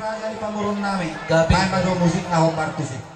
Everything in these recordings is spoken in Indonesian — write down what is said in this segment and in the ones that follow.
Raga di pamurun namin. Gabi. Ay musik na hong partus eh.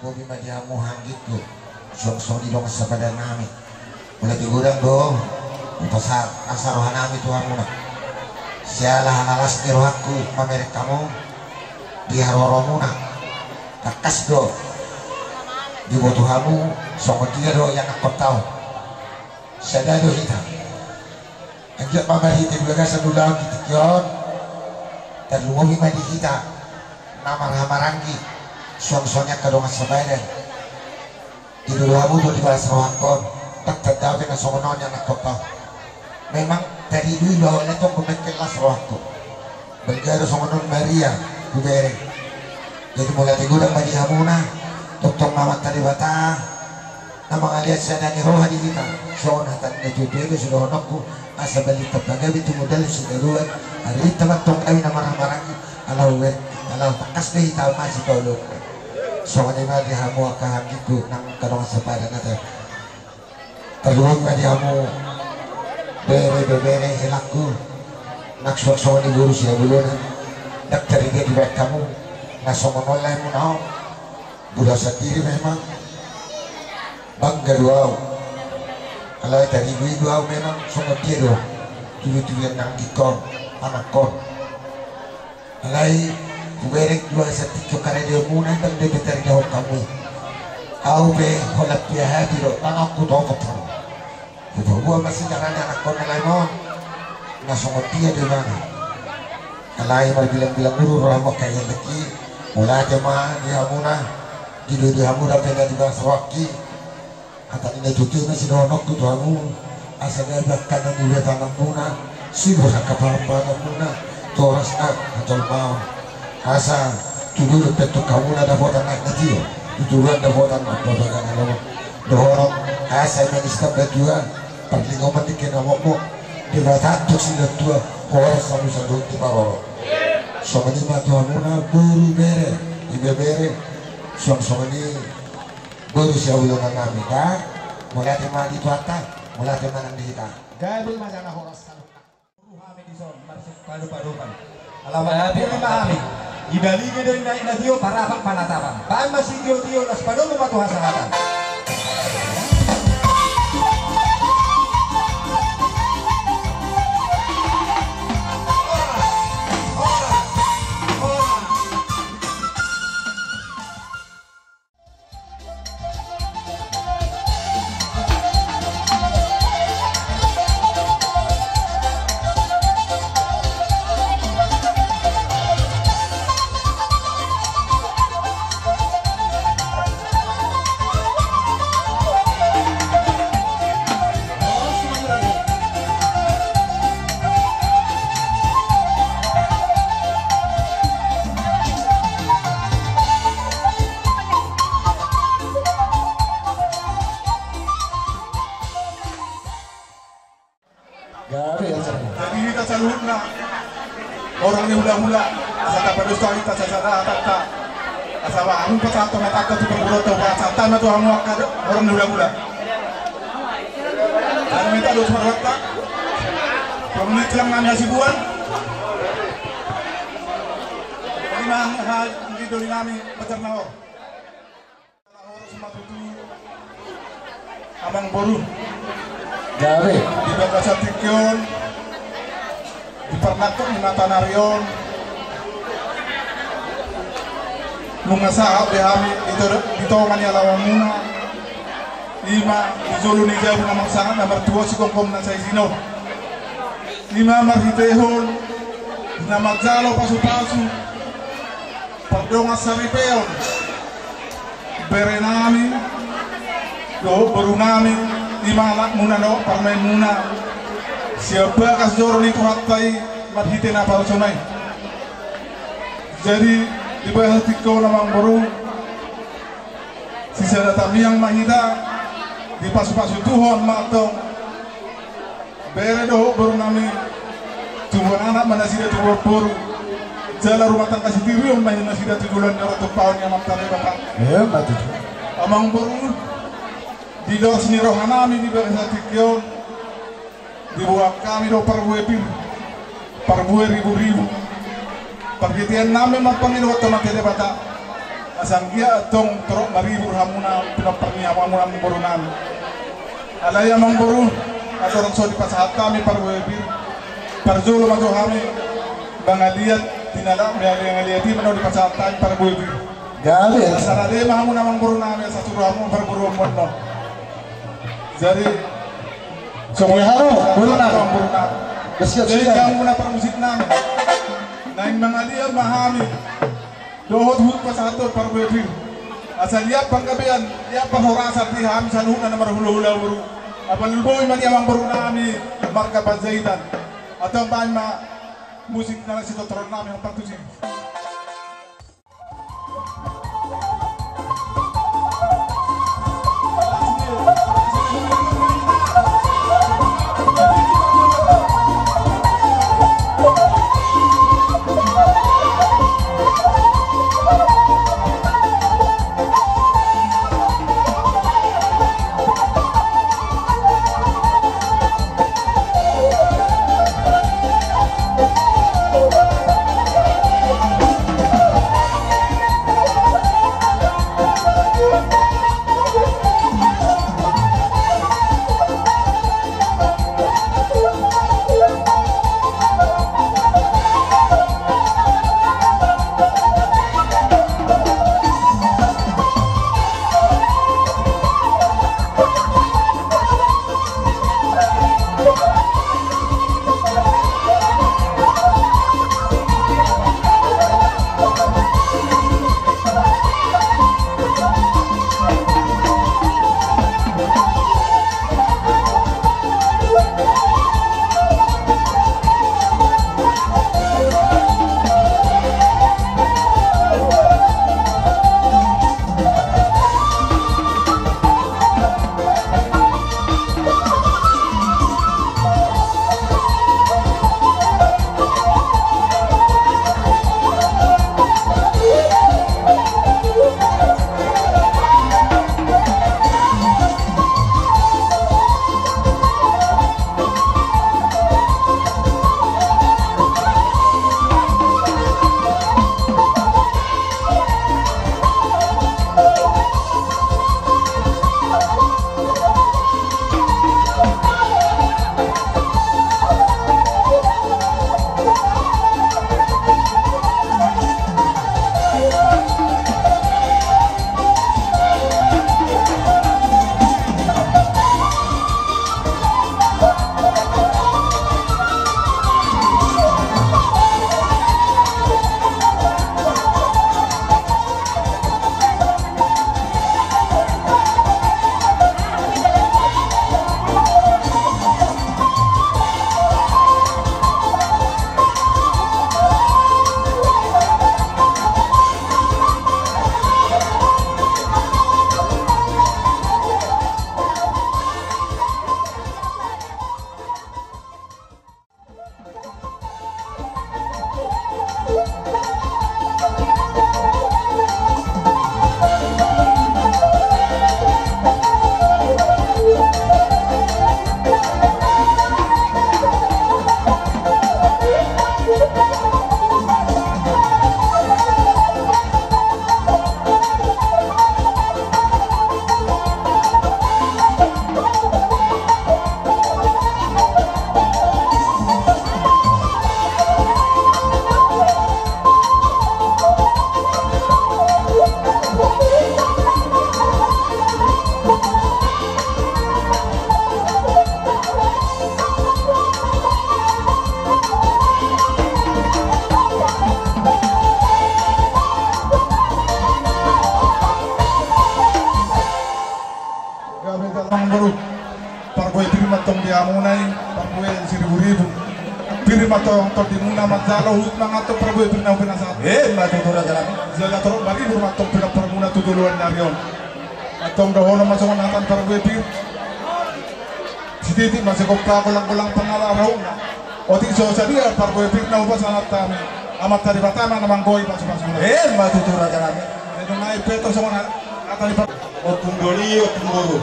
bobi madiamu hanggit ko song di dong sa pada namin mulai digudang dong untuk saat asarohan namin Tuhan muna sialah alas kirohaku pamerek kamu di haroro muna kakas do di botuhamu song dia do yang aku tahu sada do hita anjak pamer hita juga satu daun titikyon dan lumobi madi hita nama hamarangi suang-suangnya kadongan sebadan di dulu kamu tuh di balas rawakon tak terdapat dengan songonon yang nak kota memang dari dulu awalnya tuh kelas rawakon bergaya songonon Maria kubere jadi mulai digudang bagi hamuna dokter mamat tadi bata nama ngaliat saya dan roha di kita songonan tadi itu sudah honokku asa balita pagabi tumudal sinaruan hari teman tong kami na marah-marah alaw takas na hitama si Paulo so kanima di hamu akahagiku ng kanong sapada natin taluwag na di hamu bere hilakku naksuak-suak ni guru siya bulo na nagtariga di baik kamu nasomonolay mo na ako budak sendiri memang bangga doa kalau dari ibu doa memang sangat dia doa dulu yang nak dikon anak kon alai kuberek dua setikyo karena dia muna dan dia betari jauh kamu au be holap dia hati doa aku doa betul betul gua masih caranya anak kon alai mon nah sangat dia di mana alai mau bilang-bilang guru rahmat kayak lagi mulai jemaah dia muna dia muna beda di bahasa waki kata ini cuci masih donok tu kamu asalnya bahkan yang dia tanam muna sibuk kapal-kapal muna toras atau mau asa tujuh betul kamu ada buatan naik nanti tujuan ada buatan apa bagan kalau dorong asa yang iskap berdua paling ngomong dikit ngomong di batas tu sudah tua orang sama satu di bawah sama ni matu muna buru bere ibe bere sama ni baru siya ulungan namin ka mula tema di tuata mula tema nang dihita Gabi majana horas kalau ruhami di son marsik padu-padukan alamat puri mahami ibalige dari naik nadio parapak panatapan bahan masih tio nas padu mematu hasalatan Jadi kita salut na orang ni hula-hula asa dapat dosa kita sasada tak asa ba anu patato na takot sa pagbulo to ba sa tama to ang orang ni hula-hula ano minta dos marwata pamit lang na nasibuan lima hal hindi doli namin pacar na ho sumatutu abang boru Gabi di Bagasa Tikyon di Pernatok di Matanarion nung nasa behami dito kanya lawan muna lima di Zulu ni Jawa na magsanga na martuwa si Kongkom na sa Isino lima marhitehon na magzalo pasu-pasu pagdongas sa ripeon bere namin do baru namin lima anak muna no parmain muna siapa kas joro ni kuhatai marhite na pausonay jadi di bawah tiko namang baru sisa datami yang mahida di pasu-pasu tuhon matong bere do baru nami tubuh anak mana sida tubuh baru jala rumah tangga sendiri mana sida tujuan orang tahun yang mamtare bapak ya betul amang baru di luar sini roh nami di Bagasa Tikyon dibuat kami do parbuai ribu-ribu pergitian nami mapangin waktu materi bata asang dia tong terok maribu hamuna pinaparni amamuna mboru nami alaya mangboru atorong so di pasahat kami parbuai parjolo mato kami bangaliat tinala ngaliati mano di pasahat kami parbuai Gabi asarade mahamuna mangboru nami sa turamu parbuai monno jadi Sumiharo, burunan. Jadi kamu muna musik namin. Naing mga liya mahami. Dohot hut pa sa ato para bebir. Asal liya panggabian, liya panghorasat di hami sa luhuna na marhula-hula buru. Apan luboy man yamang buru nami marka Panzaitan. Atau ang musik na lang si Totron namin ang pagtusig. amunai parboe 1.000 pirim atau di muna matzalo hut mangato parboe pirna penasat matutur Raja Lami jaga terus bagi rumah tong pira permuna tuduluan darion atong dahono masuk natan parboe pir siditi masih kopra kulang-kulang pengalarau oti so sadia parboe pir na ubas alat tami amat tadi batama namang goi pas-pas matutur Raja Lami itu naik petro sama akan lipat Otunggoli Otungguru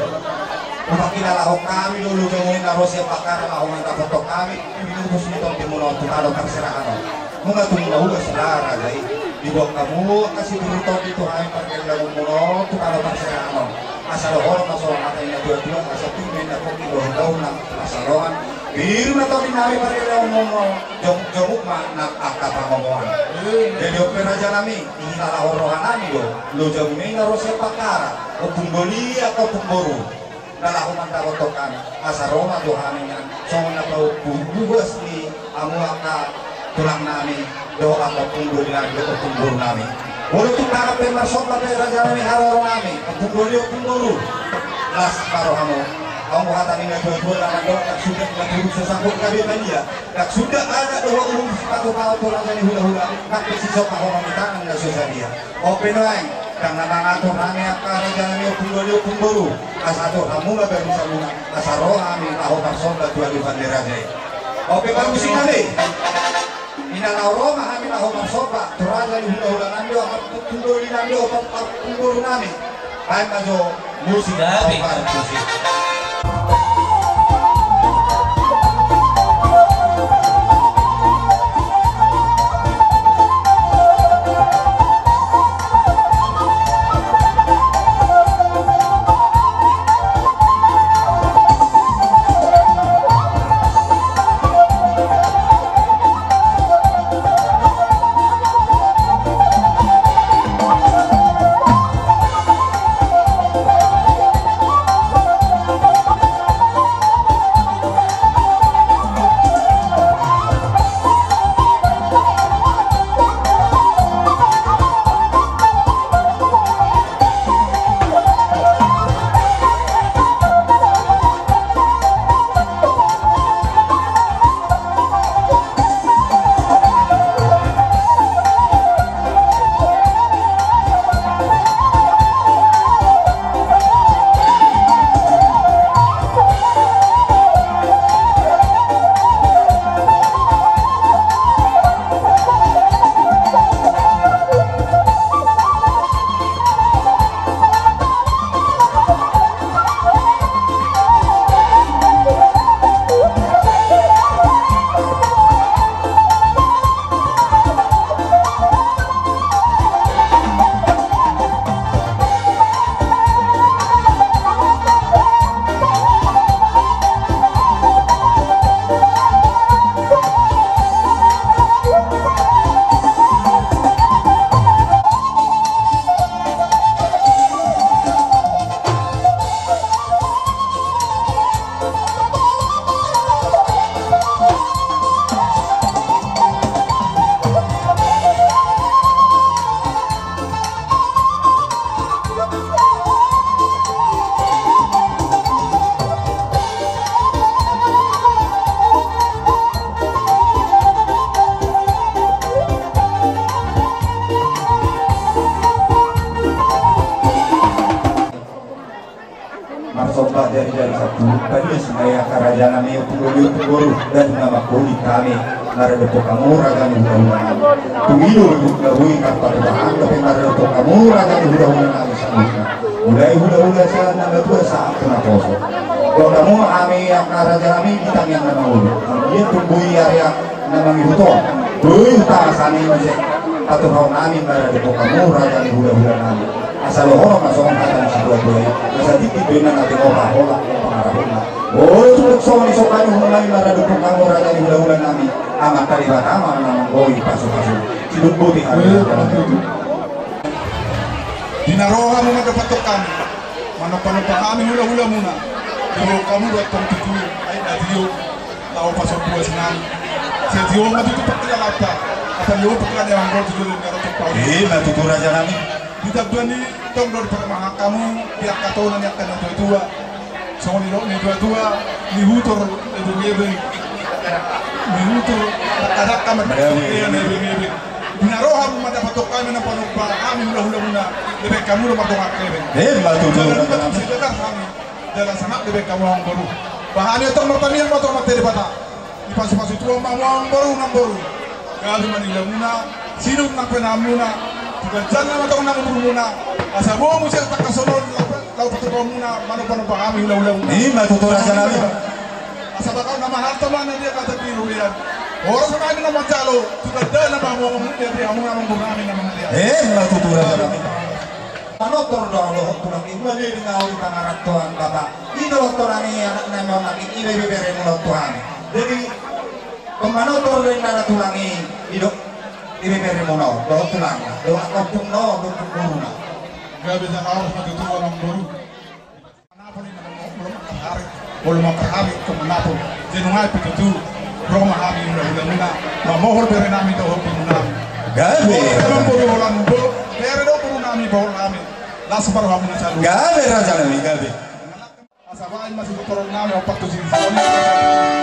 Umakilala ho kami dulu jangan narosya pakar lah orang tak foto kami minum musliton di mulut kalau terserah mungkin tunggu udah selera jadi di bawah kamu kasih berutang itu hai pakai lagu mulut kalau terserah asal orang masuk katanya dua-dua asal tinggal aku kilo tahun asal orang biru atau dinari pakai lagu mulut jomuk mana akar ngomongan jadi opera jalami ini lah orang kami lo jamin narosya pakar Otunggoli atau Otungguru dalam mantap kami asal Roma dohaninya soalnya tahu bubus ni amuaka tulang nami doa atau Otunggoli lagi Otungguru nami walau tu tangan pemasok pada Raja nami haro nami Otunggoli Otungguru las karo kamu kata ini dua-dua tangan doa tak sudah berurus sesambut kami dia tak sudah ada dua urus satu tahun tulang jadi hula-hula tak bersisok kahong tangan nggak susah dia open line karena mengatur nami akar Raja nami Otungguru asado kamu nggak bisa muna asaro kami tahu personal dua di bandera jaya oke bagus sih kami ina Roma kami tahu personal teraja di hula-hula nami Otunggoli nami Otungguru nami baik aja musik musik Marsoba dari satu tadi saya kerajaan kami Otunggoli dan nama kuli kami naradepo kamu raga mudah-mudahan tumilu hui kata bahan tapi naradepo kamu raga mudah-mudahan kami sambutnya mudah-mudahan saya nama tua saat kena kosong kalau kamu kami yang kerajaan kami kita yang nama ulu dia tungguhi area nama itu hui utara sana masih atau kau kami naradepo kamu raga mudah-mudahan kami asal orang masuk angkatan sebuah-buah asal dikit dengan nanti olah-olah pengarahnya oh sudah soal soal mulai lara dukung kamu raja di bulan kami amat kali batama nama goi pasu-pasu sidut bodi hari dinaroha mo dapat kami mana panumpang kami hula-hula muna kalau kamu buat tujuh ay nadio tahu pasok buah senang saya dio mati itu pakai apa apa dio pakai yang gol tujuh negara tempau matutur raja kami tidak berani tong dari permahak kamu pihak katonan yang kena tua Sono ni dua-dua ni hutor itu gebe ni hutor ada kamar dia ni gebe binaroha mada patoka na panupa kami hula-hula muna debe kamu rumah tongak gebe matuturan kami dalam sangat debe kamu ang baru bahani tong matanian motor materi bata ipas-pas itu ang baru gabi manila muna sinut ng penamuna tugajan na matong nang muna asabo mo siya takasunod lau patutuwa muna mano pa kami hula-hula muna matuturan sa namin asabakaw na mahal taman na dia kata biru yan oras na kami naman jalo tugajan na ba mo dia dia mo naman bumami naman dia matuturan sa namin panotor doang lo tulang ibu lagi ngau di tangan Tuhan bapak ini lo tulang ini anak nama lagi ini bebere mulut Tuhan jadi pemanotor dari nara tulang ini hidup ini bebere mulut lo tulang lo akopung lo guru gabi na harus matutuwa ng baru manapol na belum makahari kung manapol jenungay pitutu bro mahami hula-hula muna mamohol pero namin ito hopin muna gabi pero do puro namin bawal namin lasa para kami na salo gabi raja namin gabi asabahin masih tuturong namin ang pagtusin Bye bye.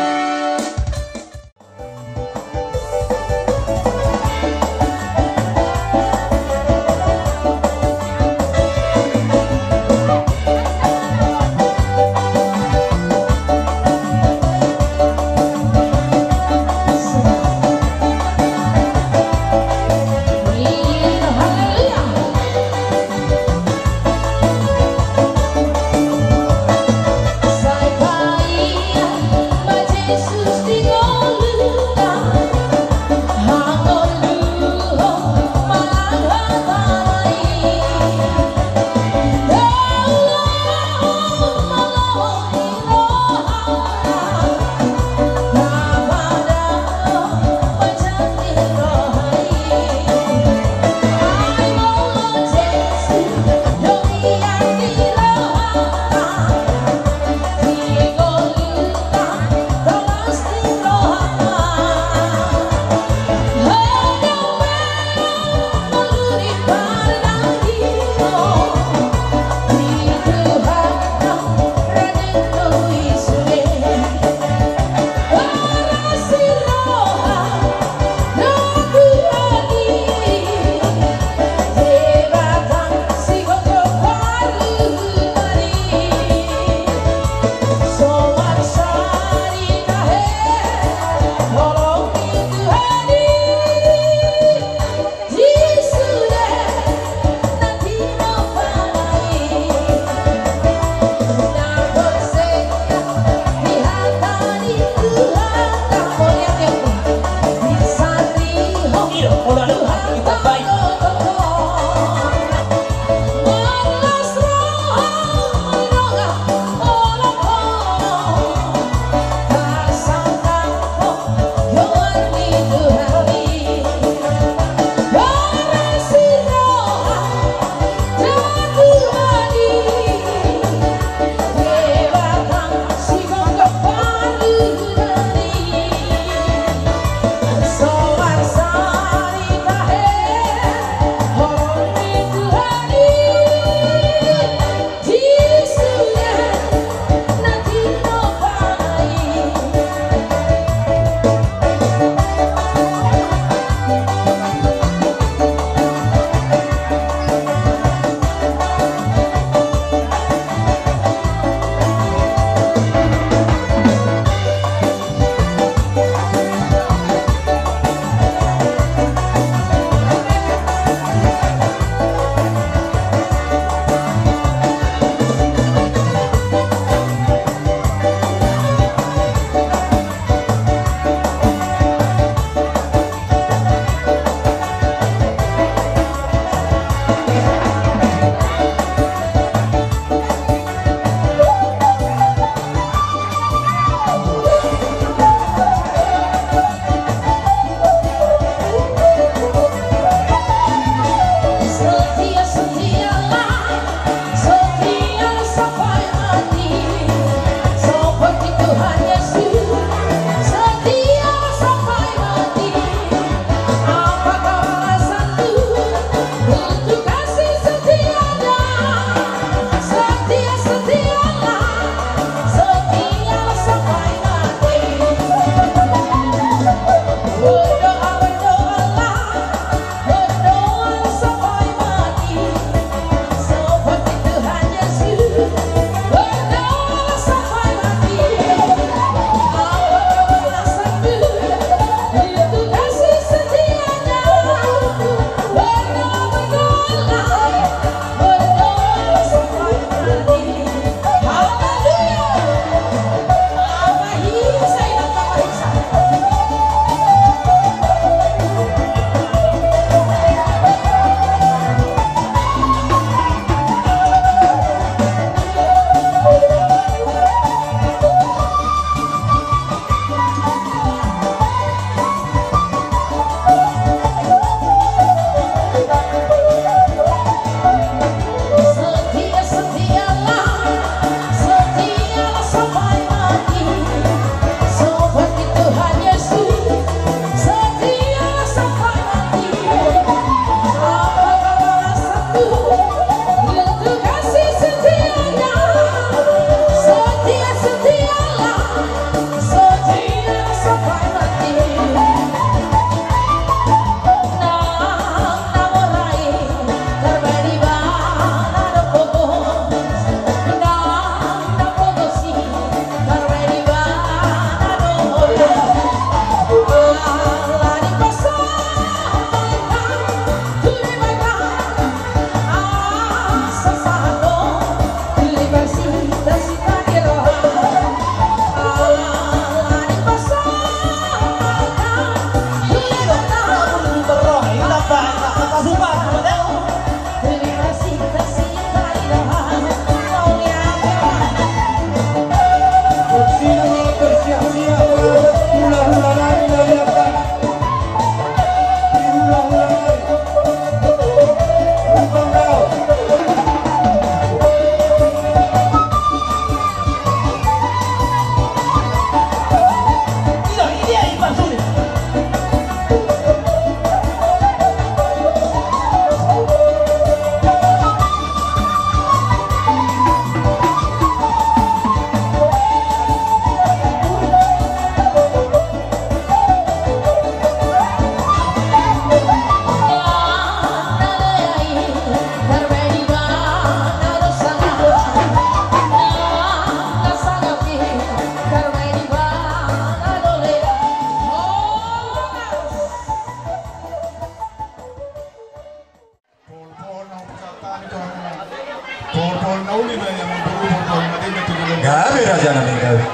nauli na yang berumur tahun madina tu dulu. Gabi raja namin gabi.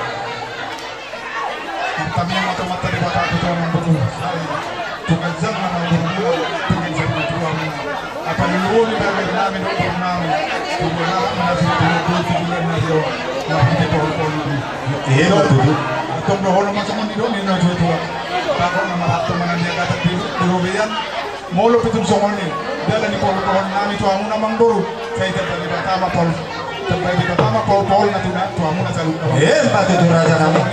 Kami yang mata-mata di bata itu yang berumur. Tukang zat nama berumur, tukang zat berumur. Apa nauli dari namin untuk namin. Tukang nasi dulu tujuan nasi. Yang kita pohon ini. Iya betul. Itong dohon naman sa mundo ni na tuwa. Tako na mahato man ang kata di rubiyan. Molo pitong songoni. Dala ni pohon namin tuwa mo namang duro. Kaya di batama pol. Sampai di batama pol na tuwa mo na sa lupa. Iya betul raja namin.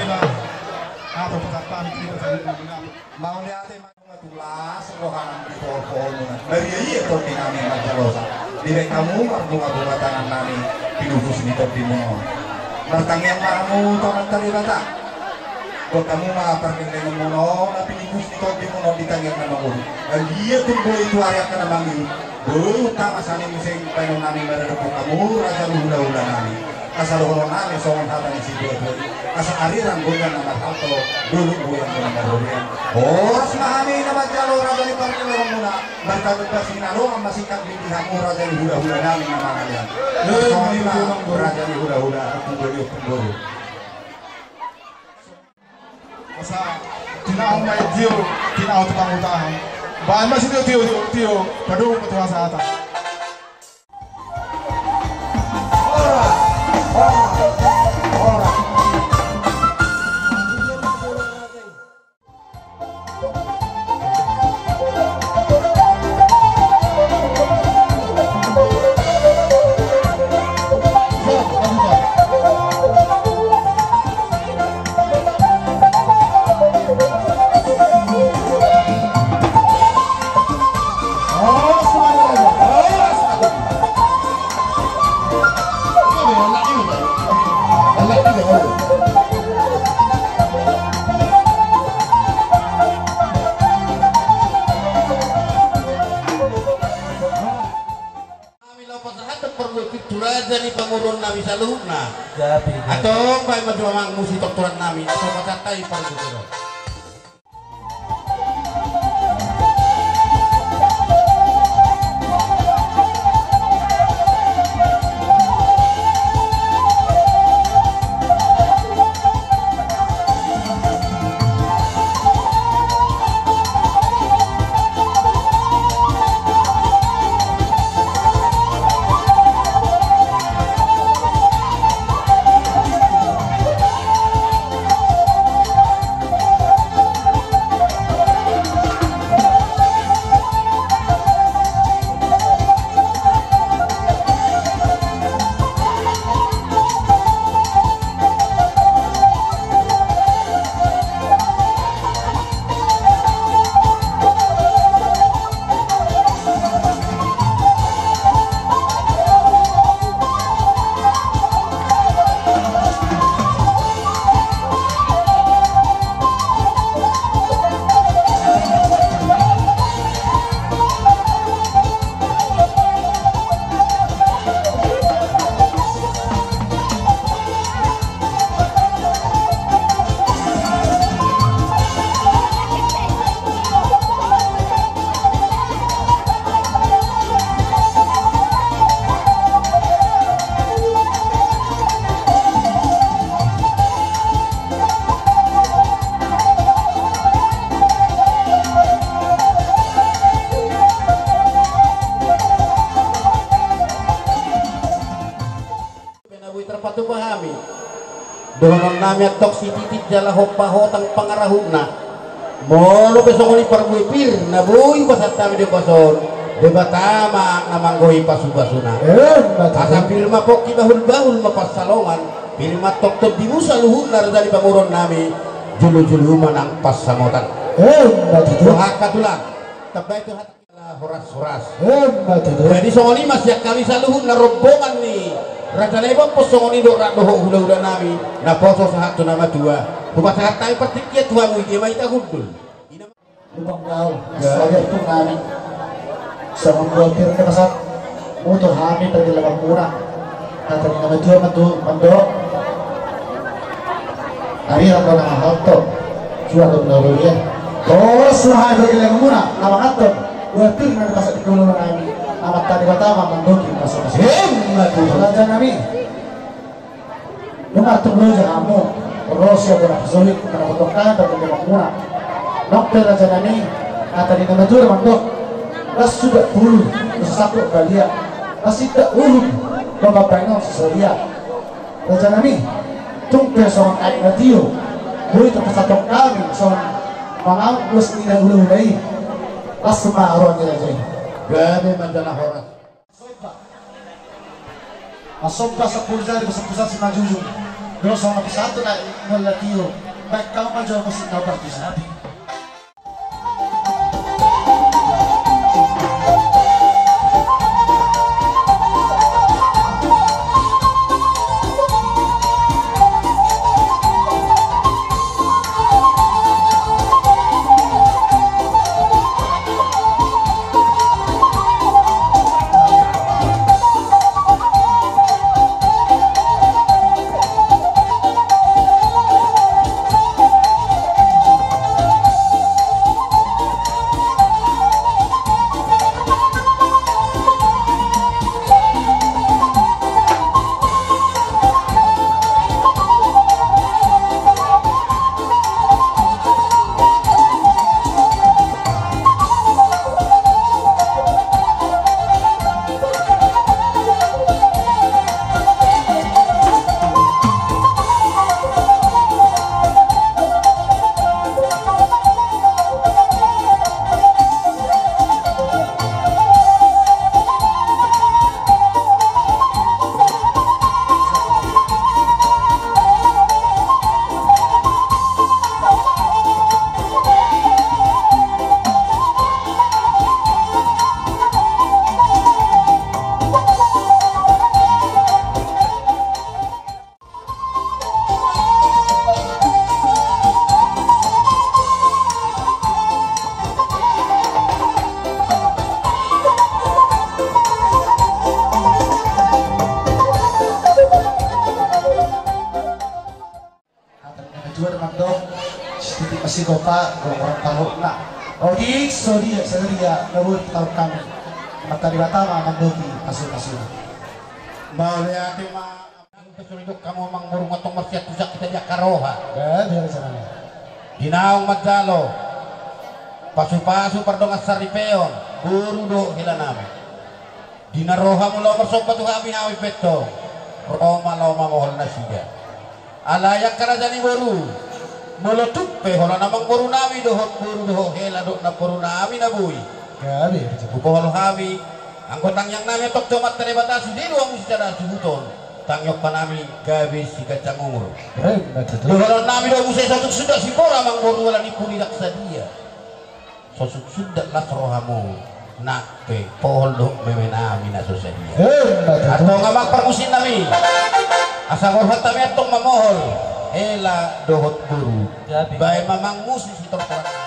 Ato patatan kita sa lupa. Mau lihat mga tulas rohanan di pol muna. Dari iya to namin magdalosa. Direk kamu bunga-bunga tangan namin pinubus nito pinuno. Martangyan mamu to ng talibata. Kung kamu maparkinggan mo no, na pinibus nito pinuno ditangyan na maul. Iya tumbo itu ayak ka na mangi. Tama sa amin mising paano namin mararapong kamu, raja hula-hula namin. Kasaluhunan namin, so ang hata ni si Dua-Dua. Kasa ariran bulan na matato, dulog bulan mo ng marurian. Oras mahami na madyalo, raja ni Parkinero muna. Barkabot na sinaro, ang masikap bindihan mo, raja ni hula-hula namin na mga yan. So ang lima, raja ni hula-hula at tunggolo. Masa tinaong may Dio, tinaong tukang utahan. Bahan masih Dio, padung petua sa atas. Raja ni pangurun nami sa luhuna. Atong bay maduamang musi doktoran nami atau macatay para dito. Doon nami at toksititit jala hopahotang pangarahuna. Molo besok ni parbuipir na buy basat kami di pasor. Debatama na manggoy pasubasuna. Asa pilma po kibahul-bahul mapasalongan. Pilma toktot di musa luhun na radali panguron nami. Julu-julu manang pasamotan. Buhaka tulang. Tabay itu hati horas-horas. Jadi songoni masih kami saluhun na rombongan ni. Raja lebang posongoni do rak doho hula-hula nami na poso sa hatun nama dua. Bukan saat tayo pertikiat tuhan mo hindi maita hudul. Lubang daw, saya itu nami sa manggotir ka kasat motor hami tadi labang murah. Natari na medyo mando. Ari lang daw nakahalto. Suwa daw na roya. Terus lahat dari labang murah, labang ato. Watir na kasat ikulo na nami. Amat tadi batama mandoki. masuk-masuk. Hebat itu. Raja kami. Nung atung lo kamu. Rosya ko na pasulit ko na kutokan at hindi muna. Nokte raja kami. At hindi na matura mandok. Las sudah puluh. Sesatu kalian. Las tidak ulun. Pemapangong sesulia. Raja kami. Tungke seorang anak radio. Muli terpesatong kami. Seorang mangangkus nila ulu-ulay. Las semaruan nila jay. Gabi mandalah horas. Masompa sa pulsa di pusat si Majujung. Pero sa mga pisato na malatiyo. Baik kau majual ko sa partisipasi. Masih kota orang tahu nak. Odi sodia seria nawur tahu kami. Mata di Batama mandoki asul-asul. Bawya tema kesulituk kamu mangurung atong marsiat usak kita dia karoha. Dari sana. Dinaong Magdalo. Pasu-pasu pardong asar di peon. Guru do hila nami. Dinaroha mo lo marsok batu kami hawi peto. Roma loma mohol na siya. Alayak karajani boru. Molotup pe hola namang boru nami dohot boru doho hela do na boru nami na buy. Gabi. Bukohol kami. Anggotang yang nami tok comat tani batasi di ruang secara subuton. Tangyok pa nami gabi si kacang umur. Dohol nami do musay satu sudah si pora mang boru wala ni punidak sa dia. Sosok sudah lah rohamu nak pe pohol do meme nami na so sa dia. Atau ngamak permusin nami. Asa hormat kami atong mamohol. Ela dohot guru. Bae mamang musi si torkoran.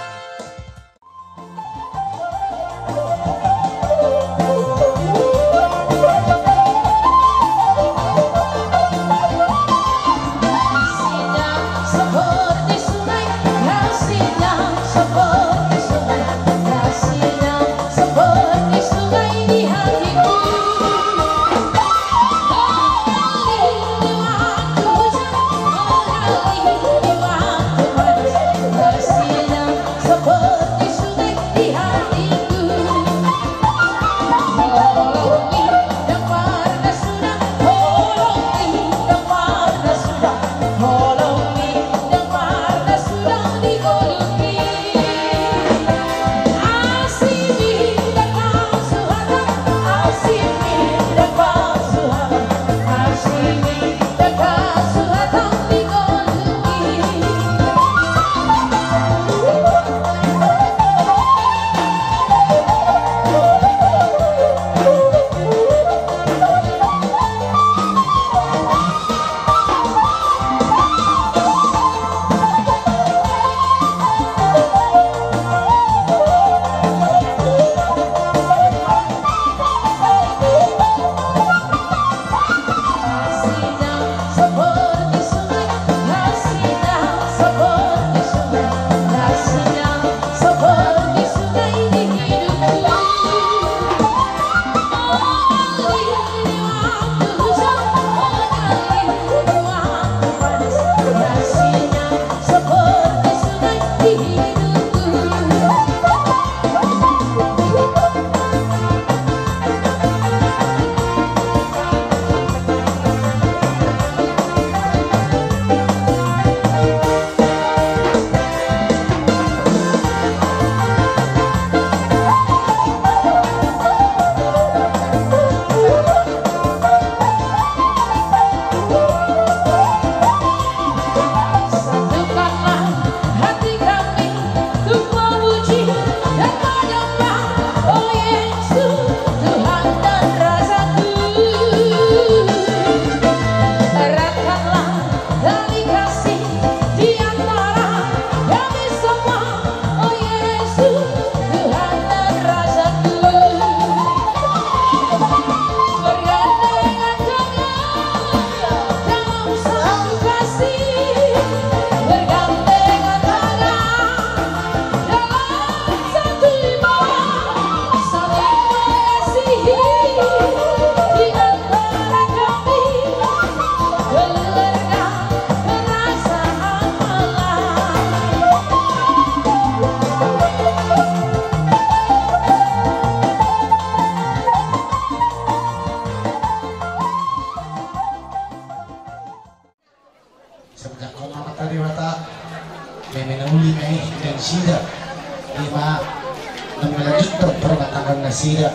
na melanjutkan perkataan nasida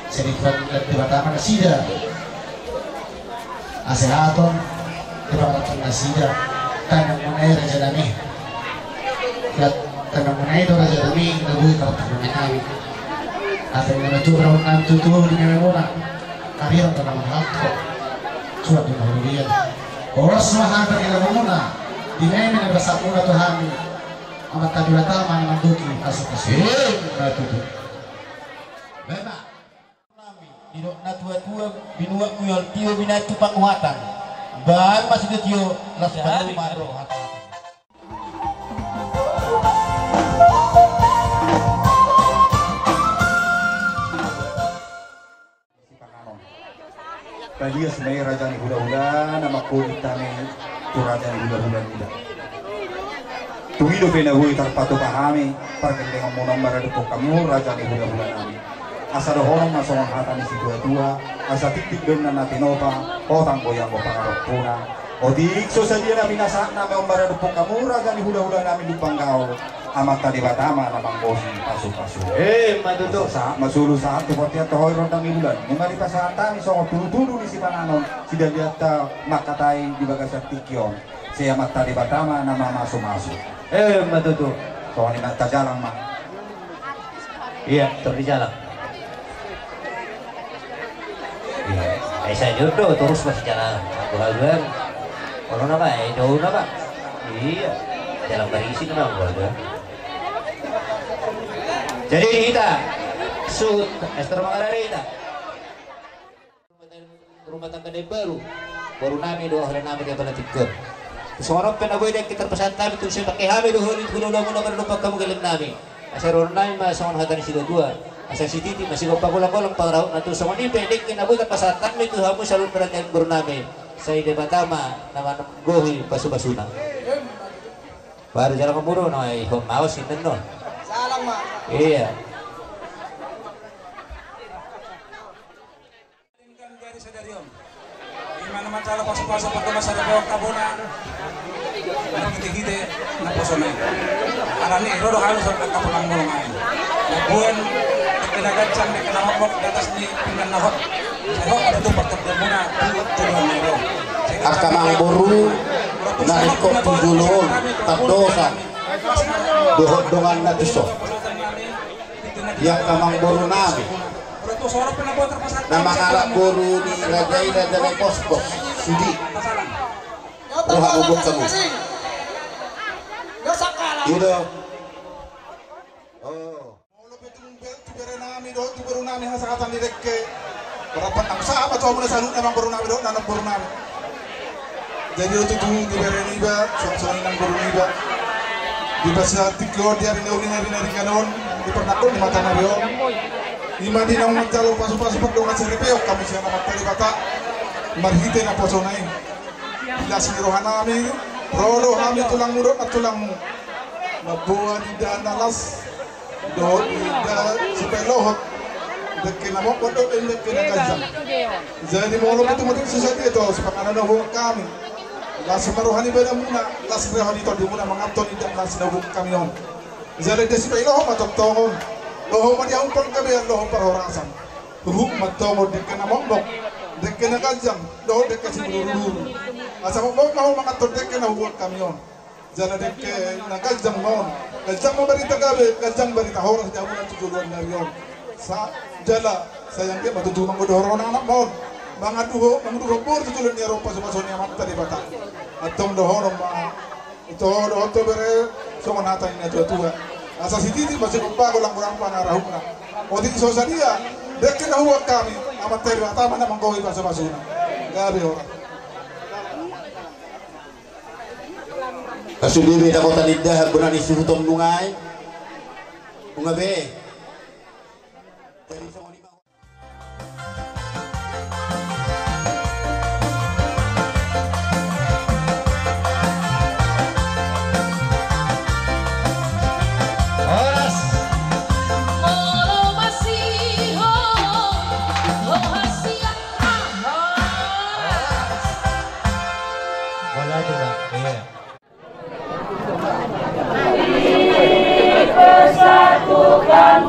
serifat perkataan nasida asehaton perkataan nasida tanang munay raja dami tanang munay do raja dami nabuhi karapatan namin at ang natubraw ng tutuloy di kami muna kariyang tanang hako suat yung mahuliyan oras mahata nila muna di namin nagbasa muna Tuhan amat tabi batama na manduki asap-asap na tutuloy beba Didok na tua-tua binuak muyol tio binatu panguhatan dan masih ke tio las baru maro Tadi sebenarnya raja ni hula-hula nama kulit tani tu raja ni hula-hula muda. Tuhido penahui terpatu pahami perkendengan monong maradu kamu raja ni hula-hula nami. Asa dohorong masong hatan isi dua-dua, asa titik benar nanti nova, otang goyang go pangarok puna. Odik so saja na binasa na may maradu kamu raja ni hula-hula nami lupang kau. Amat tadi batama namang bosi pasu-pasu. Matuto Sa masulu saat seperti tohoy rondang ibulan. Mengari pasangan tani songo tulu-tulu di Sipananon. Sida lihat makatai di bagasat tikyon. Saya amat tadi batama nama masuk-masuk. Matuto Soalnya mata jalan mak. iya terus di jalan saya jodoh terus masih jalan aku haluan kalau nama jauh nama iya jalan berisi nama gua jadi kita sud Esther Mangarari kita rumah tangga dia baru nami doa hari nami dia pernah tikar seorang penagoy dia kita pesan kami tu saya pakai hami doa hari kulo lamu nama lupa kamu galim nami asal orang nami mas seorang hatan sila dua asal si titi masih lupa kulang-kulang pangrau natu sama ni pendek kinaboy tak pesan kami tu hamu selalu perhatian baru nami saya de batama nama gohi pasu-basuna baru jalan kemuru no ihom mau sinten no salang mak iya dari sedarion di mana masalah pasu-pasu pada masalah bawah kabona orang kita na posone arani rodo halus sampai kapulang golongan buan kenagacan di kenamok di atas di pinggan nahot saya ada tuh pertep demuna tujuan nero akamang buru nariko tujulun tadosa dohodongan natiso yang kamang buru nami nama ngalak buru di rajai rajai kos-kos sudi roha ubuk kamu itu baru nami hasakatan di dekke berapat ang sahabat cuma mula sanut namang baru nami do nanam baru nami jadi itu tuh di berani ba soal nang baru nami ba di bahasa tiklo di hari nari kanon di pernakon di mata nario di mandi nang matalo pasu-pasu pag dong sa repeo kami siya na matali bata marhite na posonay bila sinirohan nami rolo kami tulang murot at tulang mo mabuha di danalas do di si pelohot dekke na mo ko do dekke na kazam jadi mo lo itu mati sesuatu itu sepanjang ada hukum kami las maruhani beda muna las rehani to di muna mangaton tidak las na hukum kami on jadi desi pelohot matok tongon loho madi ang pon kabe loho parorasan hukum matok dekke na mombok dekke na kazam do dekke si bururu asa mo mau mangaton dekke na hukum kami on jadi dekke na kazam mon kazam mo berita kabe kazam berita horas di amuna tujuluan narion sa jala sayang dia matutulong ko dohoro na anak mo mga duho bor tutulong niya ro paso-paso niya mata di bata atong dohoro ma ito dohoro to bere so manata ni tua asa si titi masih bago lang kurang panarahon na o di so sa dia dekke na huwag kami amat tayo bata man namang gohi paso-paso na gabi ho kasudiwi na ko talidah bunani suhutong nungay ungabe Persatukan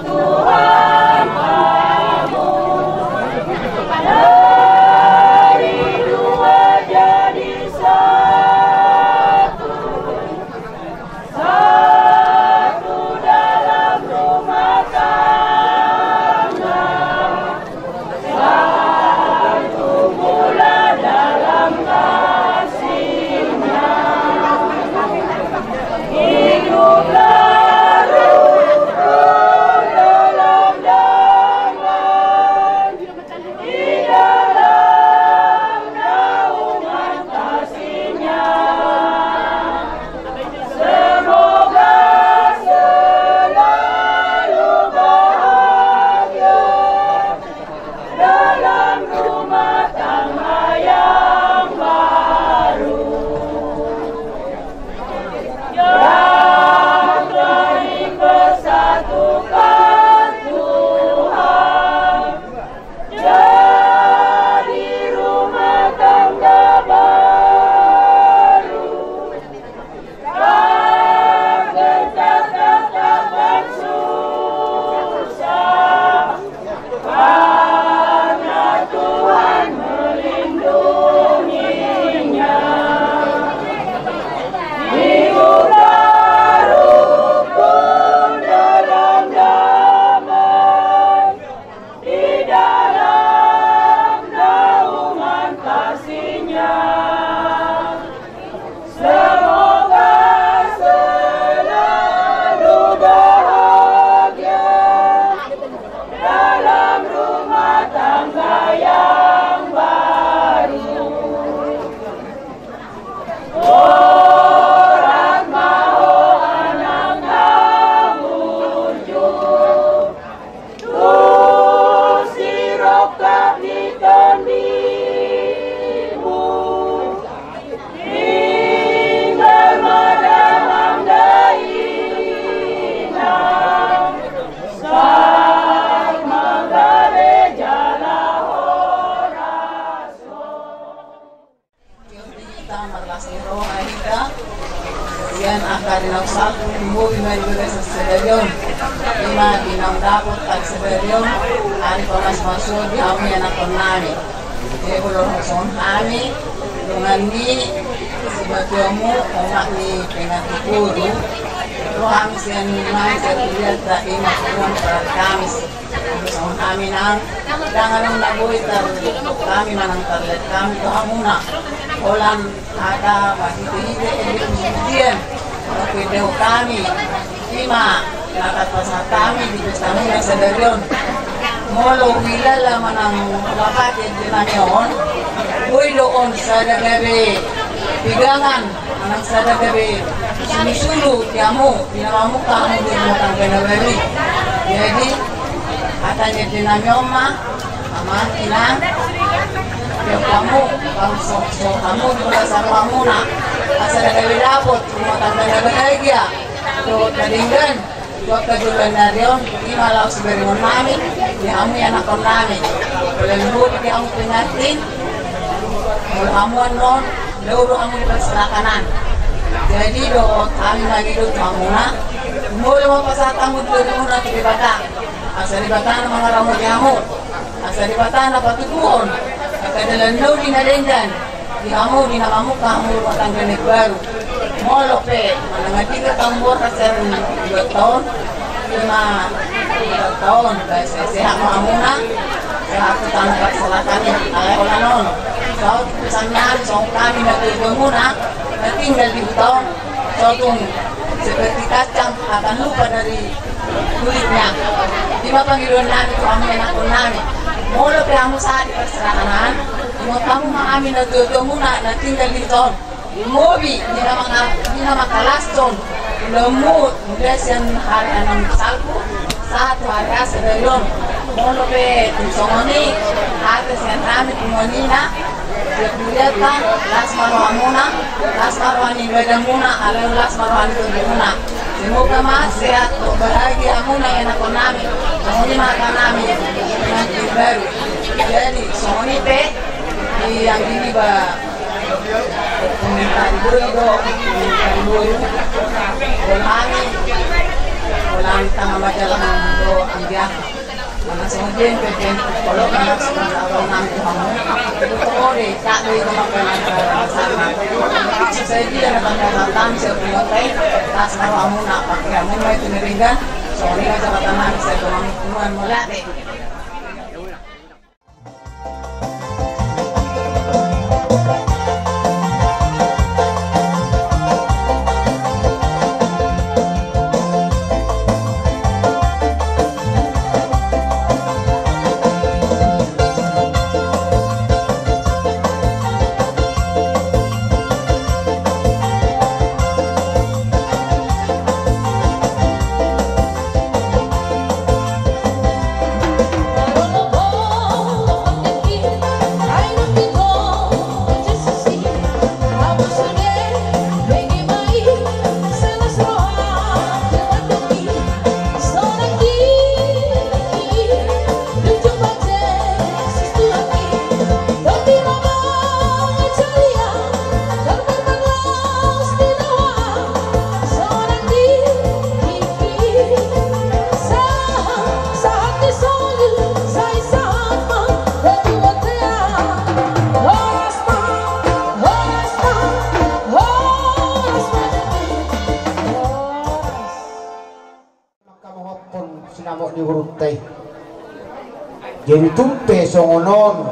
Amuna ginang dapat at seberyo ari pamas masud kami anak nami e ulon son kami dengan ni sebagaimu omak ni pengatukuru lo kami sian mai setiap tak ingat pun kami son kami nang jangan naboy tar kami manang tarlet kami to amuna olam ada mahite kemudian video kami lima lakat pasar kami di pesta yang sedarion molo wilala manang wapatin dinanyon boy doon sa dagabi pigangan anang sa dagabi sumisulu tiamo pinamamuka mo din mo kang ganabari jadi katanya dinanyon ma ama inang yung kamu so kamu di sa pamuna asa dagabi dapot mo kang ganabari to kadinggan waktu jualan narion, ini malah sebelum kami, di kami anak kami, kalau dulu di kami penyatin, kalau kamu non, dulu kamu di kanan, jadi do kami lagi do kamu na, mulai mau pasal kamu dulu na di batang, asal di batang mga ramu kamu, asal di batang apa tujuan, kadalan dulu di nadengan, di kamu batang genek baru. Molo pe, manangati ka tambor kasi 2 taon, 5 taon, dahil sehat mo muna, sa ako tanong pagsalatan niya, ay wala noon. So, sanyan, so kami natulog muna, natinggal 2 taon, so kung seperti kacang, akan lupa dari kulitnya. Di ba Panginoon namin, kami anak ko namin, molo pe amo sa ating pagsalanan, kung kamu maamin natulog muna, natinggal 2 taon, Mobi, hindi na makalaston. Lemut, mudah siang hari anam salku, satu hari sebelum molo pe tusongoni, hari siang kami tumoni na, kemudian las maruamuna, las maruani bedamuna, alam las maruani bedamuna. Semoga mas sehat, bahagia muna yang aku nami, songoni makan nami, nanti baru. Jadi songoni pe, yang ini komentari boyo walang tanga majalah do andia mana songjen peten kalau kana sekarang nang kamu itu ore tak dari kemakan sama saya dia akan datang sebenarnya tas kamu nak pakai kamu mai tuneringan soalnya jabatan saya kemampuan mulai jadi tumpe songonon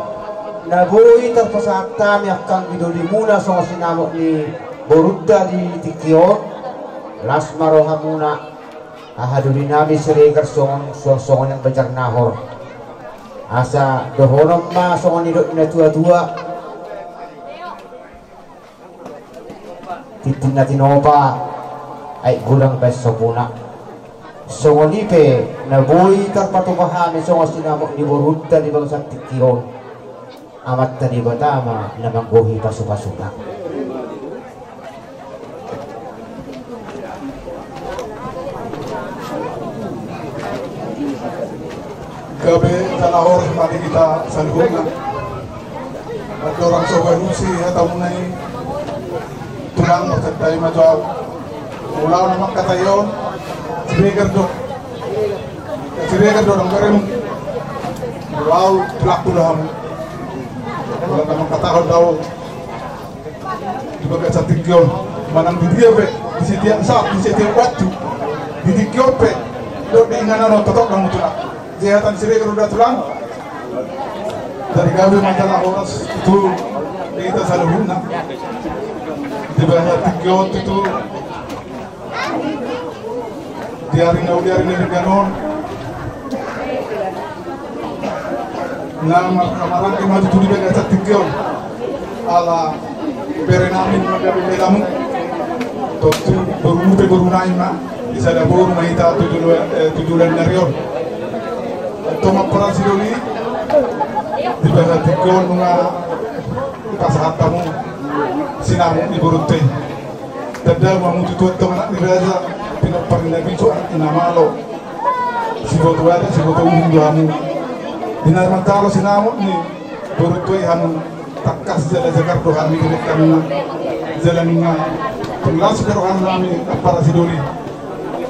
nabuhi terpasat kami akan idoli muna songo sinamok ni Borutta di Tikion las marohamuna ahaduli nabi seregar songon yang bejar nahor asa dohonom ma songon idok ina tua-tua titina tinoba ay gulang besopuna songolipe na boy tarpatupahami songo sinamok ni Borutta di bangsa Tikion amat tadi batama na manggohi pasuka-suka gabi talahor mari kita salhuna at orang sobanusi atau munay tulang magtagtay majawab ulaw naman katayon speaker do siregar dorang berem lau pelaku dah kalau kamu kata tahu di bagian satikyon manang di dia be di setiap saat di setiap waktu di tikyon be do di ingana no totok kamu tuh jihatan siregar udah tulang dari gawe masalah horas itu kita salah guna di bagian tikyon itu diarin di ganon nama kamaran ke maju tuli bega satikyon ala berenamin magabe damu to tu berumute berunaima bisa ada boru mahita tujulan narion to maporasi doli di bega satikyon nga kasahatamu sinamu di burunte tada mamu tutuat to anak diraja pinaparin lagi so inamalo siboto ada siboto undamu dinar mantaro sinamo ni burutoi hamun takas jala jagar dohan ni kanna jalan nga penglas pero hanami para sidori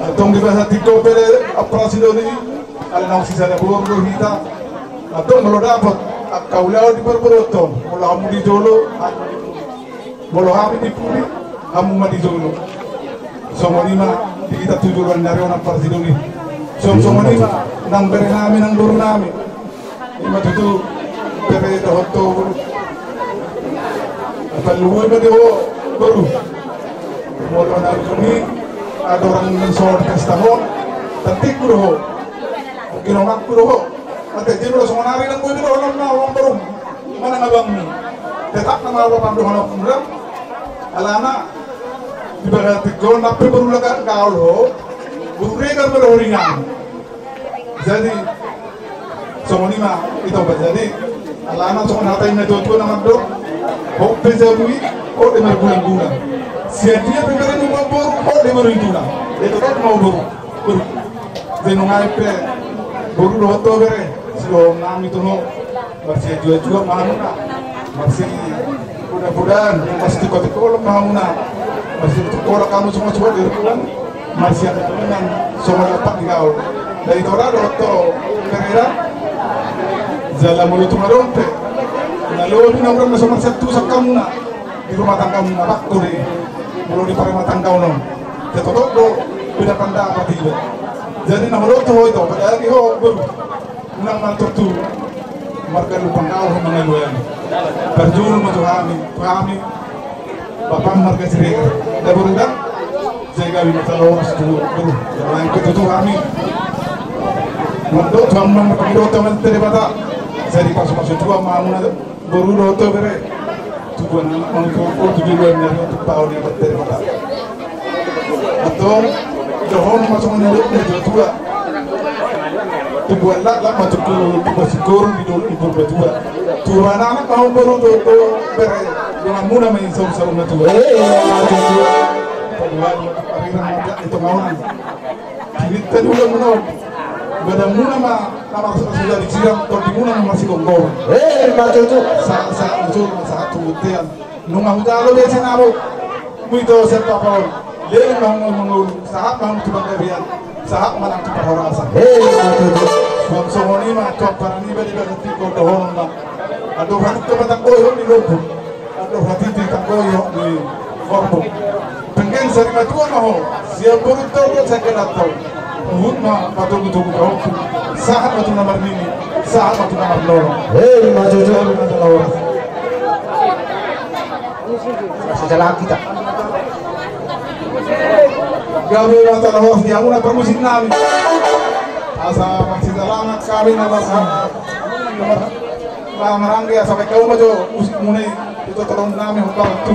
atong di bahasa tiko pere para sidori ala nang sisa da burgo hita atong molo dapat akaulao di perburoto molo hamu di jolo molo hamu di puri hamu ma di jolo somonima di kita tujuan dari orang para sidori somonima nang berenami nang burunami ima tutu pere dohoto paluwe ba dewo baru molo na kami ada orang mensor kastamon tantik kuroho ginongat kuroho ate jiro somonari nang kuwi do na wong baru mana ngabang tetap na mawa panduhan ko mura alana ibarat ko na pe baru laga gaul buru regar baru ringan jadi somonima itu jadi alana somon hatai na do na magdo ho pezabui o de mergulanguna sia dia pegare no bambor o de mergulanguna itu kan mau buru deno ngai pe buru do to bere silo nam itu no masih jua mahuna masih mudah-mudahan yang pasti kau tolong mahuna masih kalau kamu semua di ruang masih ada dengan semua dapat gaul dari tora do to kerera jalan mulut maronte lalu ini orang masuk satu sakamuna di rumah tangga muna bakto deh mulut di rumah tangga uno tetot do beda panda apa tidak jadi nama lo tuh itu pada lagi ho baru unang mantuk tu marga lupang kau mengeluarkan berjuru matuhami kami bapak marga sendiri dah berulang jaga bina kalau setu baru yang itu tu kami mantuk tuan marga teman teribata jadi pas tua mamuna baru doto bere tujuan untuk tujuan dari untuk tahun yang teribata atau dohon masuk menurut dari tua tubuh lah macam tu bersyukur di dalam ibu berdua tuan anak kau baru doto bere dengan mudah menginsau sarung tua tuan itu mauan kita dulu menol beda muna nama sudah diciram atau di muna masih gonggong macam itu saat itu satu tiang nunggu jalo biasa namu itu siapa pun leh mau saat mau coba kalian saat mana coba horasa semua ini mah coba ini beda tiga dohon lah aduh hati kepada koyo di lubuk aduh hati di koyo di korbo pengen sering atuan mau siap beruntung saya kena tahu Hutma patuh kau saat patuh nomor ini saat patuh nomor loro maju loro sejalan kita gawe masalah host yang una permusik nami asa masih dalam kami nomor marangge sampai kau maju musik mulai itu tolong nami hutang tu